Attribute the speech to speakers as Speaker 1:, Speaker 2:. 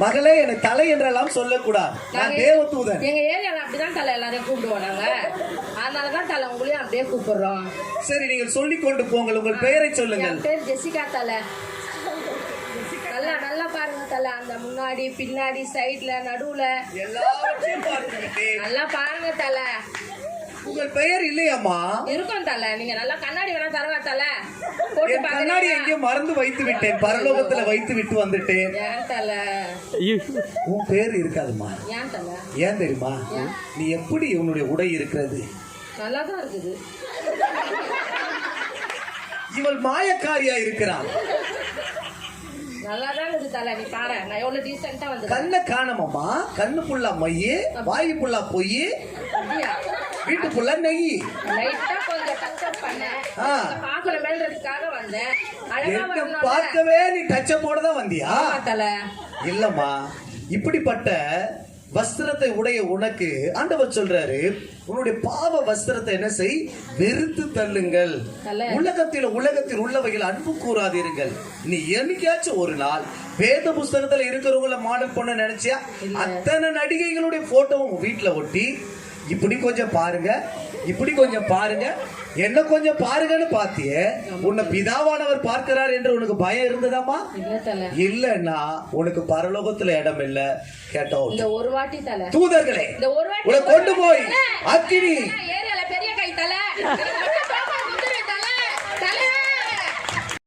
Speaker 1: மகளே எனக்கு தலை என்றெல்லாம் சொல்லக்கூடாது. நான் தேவதூதன்.
Speaker 2: எங்க ஏரியால அப்படிதான் தலை எல்லாரையும் கூப்பிடுவோம் நாங்க. அதனாலதான் தலை உங்களையும் அப்படியே கூப்பிடுறோம்.
Speaker 1: சரி, நீங்கள் சொல்லிக் கொண்டு போங்கள். உங்கள் பெயரை சொல்லுங்கள்.
Speaker 2: என் பேர் ஜெசிகா தலை. நல்லா நல்லா பாருங்க தலை, அந்த முன்னாடி பின்னாடி சைடுல நடுவுல
Speaker 1: எல்லாவற்றையும் பார்த்துக்கிட்டேன்.
Speaker 2: நல்லா பாருங்க தலை.
Speaker 1: உங்கள் பெயர் இல்லையாம்மா?
Speaker 2: இருக்கும் தலை. நீங்க நல்லா கண்ணாடி வேணா தரவா தலை?
Speaker 1: என் கண்ணாடி எங்கேயோ மறந்து வைத்து விட்டேன். பரலோகத்துல வைத்து விட்டு வந்துட்டேன்.
Speaker 2: ஏன் தலை?
Speaker 1: உன் பேர் இருக்காதுமா.
Speaker 2: ஏன் தலை?
Speaker 1: ஏன் தெரியுமா? நீ எப்படி உன்னுடைய உடை இருக்கிறது?
Speaker 2: நல்லாதான் இருக்குது.
Speaker 1: இவள் மாயக்காரியா இருக்கிறாள்.
Speaker 2: நல்லாதான் இருக்குது தலை. நீ பாரு, நான் எவ்வளவு டீசென்ட்டா வந்து.
Speaker 1: கண்ணை காணமாமா. கண்ணு புள்ளா மையே, வாயு புள்ளா பொய், வீட்டு புள்ளா நெய்.
Speaker 2: லைட்டா கொஞ்சம் டச்சப் பண்ணேன். பாக்கணுமேன்றதுக்காக வந்தேன்.
Speaker 1: என்ன பார்க்கவே நீ டச்சப் போட தான் வந்தியா?
Speaker 2: தலை
Speaker 1: இல்லம்மா, இப்படிப்பட்ட வஸ்திரத்தை உடைய உனக்கு ஆண்டவர் சொல்றாரு, உன்னுடைய பாவ வஸ்திரத்தை என்ன செய்? வெறுத்து தள்ளுங்கள். உலகத்தில் உள்ளவைகள் அன்பு கூறாதீர்கள். நீ என்னைக்காச்சும் ஒரு நாள் வேத புஸ்தகத்துல இருக்கிறவங்கள மாடல் பண்ண நினைச்சியா? அத்தனை நடிகைகளுடைய போட்டோவும் வீட்டுல ஒட்டி இப்படி கொஞ்சம் பாருங்க, இப்படி கொஞ்சம் பாருங்க, என்ன கொஞ்சம் பாருங்கன்னு பாத்தியே. உன்னை பிதாவானவர் பார்க்கிறார் என்று உனக்கு பயம் இருந்ததாமா? இல்லன்னா உனக்கு பரலோகத்துல இடம் இல்ல. கேட்டோம்.
Speaker 2: இந்த ஒரு வாட்டி தலை
Speaker 1: தூதர்களே உன்னை கொண்டு போய் அக்கினி
Speaker 2: ஏரியால பெரிய கை தலை